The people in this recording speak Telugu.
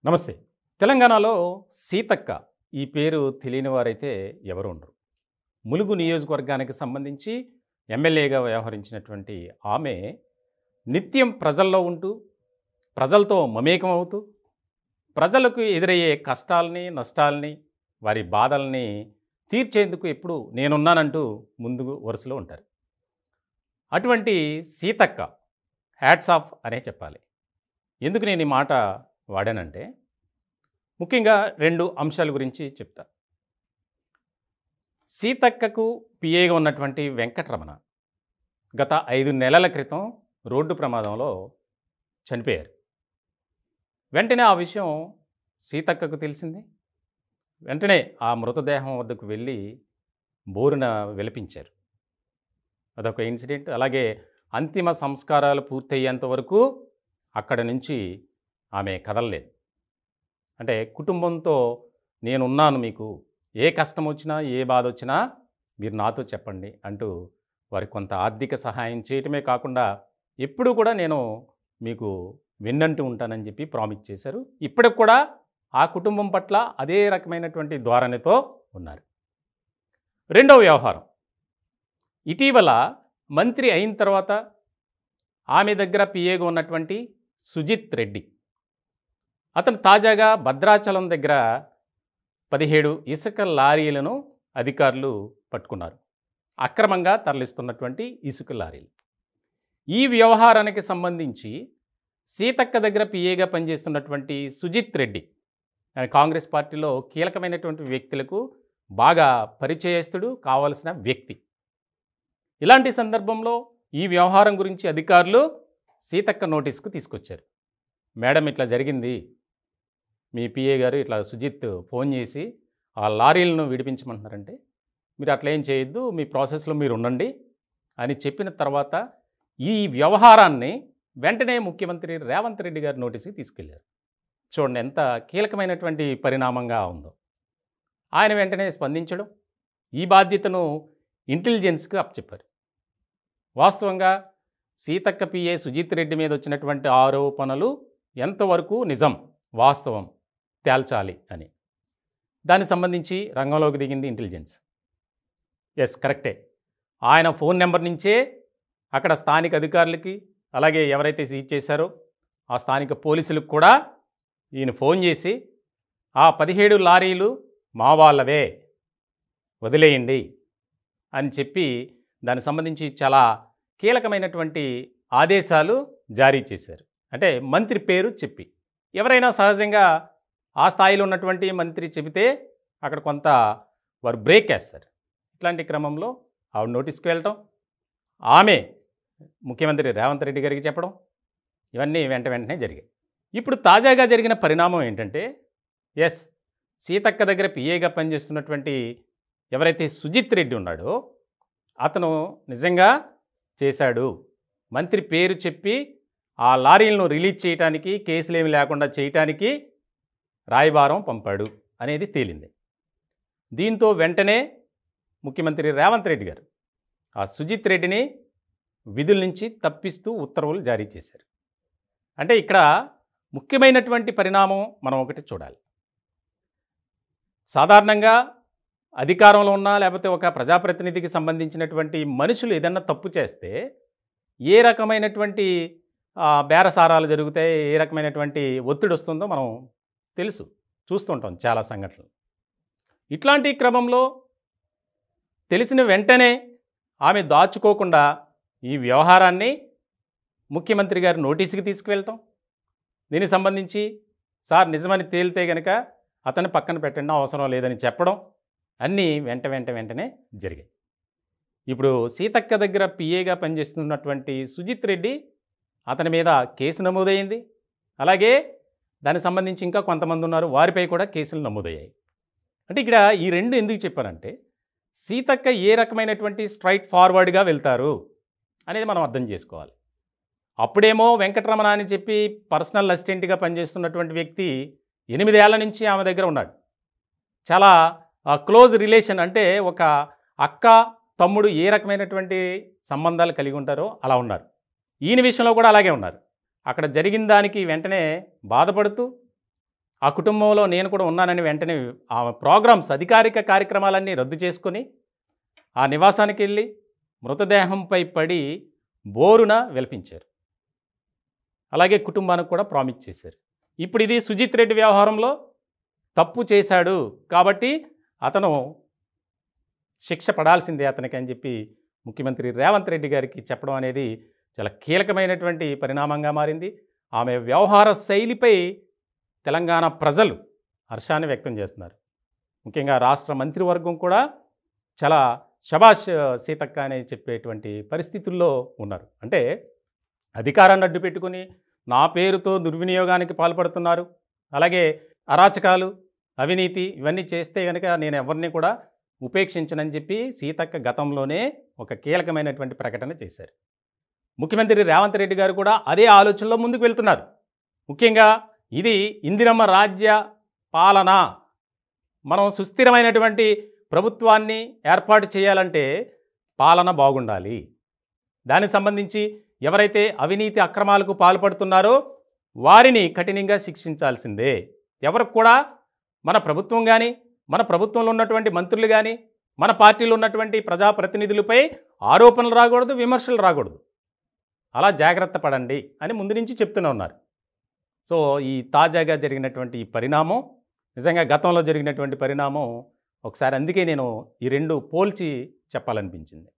నమస్తే. తెలంగాణలో సీతక్క ఈ పేరు తెలియని వారైతే ఎవరు ఉండరు. ములుగు నియోజకవర్గానికి సంబంధించి ఎమ్మెల్యేగా వ్యవహరించినటువంటి ఆమె నిత్యం ప్రజల్లో ఉంటూ, ప్రజలతో మమేకం అవుతూ, ప్రజలకు ఎదురయ్యే కష్టాల్ని, నష్టాల్ని, వారి బాధల్ని తీర్చేందుకు ఎప్పుడూ నేనున్నానంటూ ముందు వరుసలో ఉంటారు. అటువంటి సీతక్క హ్యాట్స్ ఆఫ్ అనే చెప్పాలి. ఎందుకు నేను ఈ మాట వాడానంటే, ముఖ్యంగా 2 అంశాల గురించి చెప్తా. సీతక్కకు పిఏగా ఉన్నటువంటి వెంకటరమణ గత 5 నెలల క్రితం రోడ్డు ప్రమాదంలో చనిపోయారు. వెంటనే ఆ విషయం సీతక్కకు తెలిసింది. వెంటనే ఆ మృతదేహం వద్దకు వెళ్ళి బోరున విలపించారు. అదొక ఇన్సిడెంట్. అలాగే అంతిమ సంస్కారాలు పూర్తయ్యేంత వరకు అక్కడ నుంచి ఆమె కదలలేదు. అంటే కుటుంబంతో నేనున్నాను, మీకు ఏ కష్టం వచ్చినా, ఏ బాధ వచ్చినా మీరు నాతో చెప్పండి అంటూ వారికి కొంత ఆర్థిక సహాయం చేయటమే కాకుండా ఎప్పుడూ కూడా నేను మీకు వెన్నంటూ ఉంటానని చెప్పి ప్రామిస్ చేశారు. ఇప్పటికి కూడా ఆ కుటుంబం పట్ల అదే రకమైనటువంటి ధోరణితో ఉన్నారు. రెండవ వ్యవహారం, ఇటీవల మంత్రి అయిన తర్వాత ఆమె దగ్గర పిఏగా ఉన్నటువంటి సుజిత్ రెడ్డి, అతను తాజాగా భద్రాచలం దగ్గర 17 ఇసుక లారీలను అధికారులు పట్టుకున్నారు. అక్రమంగా తరలిస్తున్నటువంటి ఇసుక లారీలు. ఈ వ్యవహారానికి సంబంధించి సీతక్క దగ్గర పిఏగా పనిచేస్తున్నటువంటి సుజిత్ రెడ్డి, ఆయన కాంగ్రెస్ పార్టీలో కీలకమైనటువంటి వ్యక్తులకు బాగా పరిచయస్తుడు, కావలసిన వ్యక్తి. ఇలాంటి సందర్భంలో ఈ వ్యవహారం గురించి అధికారులు సీతక్క నోటీస్కు తీసుకొచ్చారు. మేడం, ఇట్లా జరిగింది, మీ పిఏ గారు ఇట్లా సుజిత్ ఫోన్ చేసి ఆ లారీలను విడిపించమంటున్నారంటే మీరు అట్లా ఏం చేయొద్దు, మీ ప్రాసెస్లో మీరు ఉండండి అని చెప్పిన తర్వాత ఈ వ్యవహారాన్ని వెంటనే ముఖ్యమంత్రి రేవంత్ రెడ్డి గారి నోటీస్కి తీసుకెళ్లారు. చూడండి ఎంత కీలకమైనటువంటి పరిణామంగా ఉందో. ఆయన వెంటనే స్పందించడం, ఈ బాధ్యతను ఇంటెలిజెన్స్కి అప్పచెప్పారు. వాస్తవంగా సీతక్క పిఏ సుజిత్ రెడ్డి మీద వచ్చినటువంటి ఆరోపణలు ఎంతవరకు నిజం, వాస్తవం తేల్చాలి అని దానికి సంబంధించి రంగంలోకి దిగింది ఇంటెలిజెన్స్. ఎస్, కరెక్టే. ఆయన ఫోన్ నెంబర్ నుంచే అక్కడ స్థానిక అధికారులకి, అలాగే ఎవరైతే సీజ్ చేశారో ఆ స్థానిక పోలీసులకు కూడా ఈయన ఫోన్ చేసి ఆ 17 లారీలు మా వాళ్ళవే, వదిలేయండి అని చెప్పి దానికి సంబంధించి చాలా కీలకమైనటువంటి ఆదేశాలు జారీ చేశారు. అంటే మంత్రి పేరు చెప్పి, ఎవరైనా సహజంగా ఆ స్థాయిలో ఉన్నటువంటి మంత్రి చెబితే అక్కడ కొంత వారు బ్రేక్ వేస్తారు. ఇట్లాంటి క్రమంలో ఆవిడ నోటీస్కి వెళ్ళటం, ఆమె ముఖ్యమంత్రి రేవంత్ రెడ్డి గారికి చెప్పడం, ఇవన్నీ వెంటనే జరిగాయి. ఇప్పుడు తాజాగా జరిగిన పరిణామం ఏంటంటే, ఎస్, సీతక్క దగ్గర పిఏగా పనిచేస్తున్నటువంటి ఎవరైతే సుజిత్ రెడ్డి ఉన్నాడో అతను నిజంగా చేశాడు. మంత్రి పేరు చెప్పి ఆ లారీలను రిలీజ్ చేయడానికి, కేసులేమి లేకుండా చేయటానికి రాయబారం పంపాడు అనేది తేలింది. దీంతో వెంటనే ముఖ్యమంత్రి రేవంత్ రెడ్డి గారు ఆ సుజిత్ రెడ్డిని విధుల నుంచి తప్పిస్తూ ఉత్తర్వులు జారీ చేశారు. అంటే ఇక్కడ ముఖ్యమైనటువంటి పరిణామం మనం ఒకటి చూడాలి. సాధారణంగా అధికారంలో ఉన్నా లేకపోతే ఒక ప్రజాప్రతినిధికి సంబంధించినటువంటి మనుషులు ఏదన్నా తప్పు చేస్తే ఏ రకమైనటువంటి బేరసారాలు జరుగుతాయి, ఏ రకమైనటువంటి ఒత్తిడి వస్తుందో మనం తెలుసు, చూస్తుంటాం చాలా సంఘటనలు. ఇట్లాంటి క్రమంలో తెలిసిన వెంటనే ఆమె దాచుకోకుండా ఈ వ్యవహారాన్ని ముఖ్యమంత్రి గారి నోటీసుకి తీసుకువెళ్తాం, దీనికి సంబంధించి సార్ నిజమని తేలితే కనుక అతన్ని పక్కన పెట్టండి, అవసరం లేదని చెప్పడం, అన్నీ వెంటనే జరిగాయి. ఇప్పుడు సీతక్క దగ్గర పిఏగా పనిచేస్తున్నటువంటి సుజిత్ రెడ్డి, అతని మీద కేసు నమోదైంది. అలాగే దానికి సంబంధించి ఇంకా కొంతమంది ఉన్నారు, వారిపై కూడా కేసులు నమోదయ్యాయి. అంటే ఇక్కడ ఈ 2 ఎందుకు చెప్పానంటే, సీతక్క ఏ రకమైనటువంటి స్ట్రైట్ ఫార్వర్డ్గా వెళ్తారు అనేది మనం అర్థం చేసుకోవాలి. అప్పుడేమో వెంకటరమణ అని చెప్పి పర్సనల్ అసిస్టెంట్గా పనిచేస్తున్నటువంటి వ్యక్తి 8 ఏళ్ల నుంచి ఆమె దగ్గర ఉన్నాడు. చాలా క్లోజ్ రిలేషన్, అంటే ఒక అక్క తమ్ముడు ఏ రకమైనటువంటి సంబంధాలు కలిగి ఉంటారో అలా ఉన్నారు. ఈయన విషయంలో కూడా అలాగే ఉన్నారు. అక్కడ జరిగిన దానికి వెంటనే బాధపడుతూ ఆ కుటుంబంలో నేను కూడా ఉన్నానని వెంటనే ఆ ప్రోగ్రామ్స్ అధికారిక కార్యక్రమాలన్నీ రద్దు చేసుకొని ఆ నివాసానికి వెళ్ళి మృతదేహంపై పడి బోరున విలపించారు. అలాగే కుటుంబానికి కూడా ప్రామిస్ చేశారు. ఇప్పుడు ఇది సుజిత్ రెడ్డి వ్యవహారంలో తప్పు చేశాడు కాబట్టి అతను శిక్ష పడాల్సిందే అతనికి అని చెప్పి ముఖ్యమంత్రి రేవంత్ రెడ్డి గారికి చెప్పడం అనేది చాలా కీలకమైనటువంటి పరిణామంగా మారింది. ఆమె వ్యవహార శైలిపై తెలంగాణ ప్రజలు హర్షాన్ని వ్యక్తం చేస్తున్నారు. ముఖ్యంగా రాష్ట్ర మంత్రివర్గం కూడా చాలా శభాష్ సీతక్క అని చెప్పేటువంటి పరిస్థితుల్లో ఉన్నారు. అంటే అధికారాన్ని అడ్డు పెట్టుకుని నా పేరుతో దుర్వినియోగానికి పాల్పడుతున్నారు, అలాగే అరాచకాలు, అవినీతి ఇవన్నీ చేస్తే కనుక నేను ఎవరిని కూడా ఉపేక్షించనని చెప్పి సీతక్క గతంలోనే ఒక కీలకమైనటువంటి ప్రకటన చేశారు. ముఖ్యమంత్రి రేవంత్ రెడ్డి గారు కూడా అదే ఆలోచనలో ముందుకు వెళ్తున్నారు. ముఖ్యంగా ఇది ఇందిరమ్మ రాజ్య పాలన, మనం సుస్థిరమైనటువంటి ప్రభుత్వాన్ని ఏర్పాటు చేయాలంటే పాలన బాగుండాలి. దానికి సంబంధించి ఎవరైతే అవినీతి అక్రమాలకు పాల్పడుతున్నారో వారిని కఠినంగా శిక్షించాల్సిందే. ఎవరికి కూడా మన ప్రభుత్వం కానీ, మన ప్రభుత్వంలో ఉన్నటువంటి మంత్రులు కానీ, మన పార్టీలో ఉన్నటువంటి ప్రజాప్రతినిధులపై ఆరోపణలు రాకూడదు, విమర్శలు రాకూడదు. అలా జాగ్రత్త పడండి అని ముందు నుంచి చెప్తూనే ఉన్నారు. సో ఈ తాజాగా జరిగినటువంటి ఈ పరిణామం నిజంగా గతంలో జరిగినటువంటి పరిణామం ఒకసారి అందుకే నేను ఈ రెండు పోల్చి చెప్పాలనిపించింది.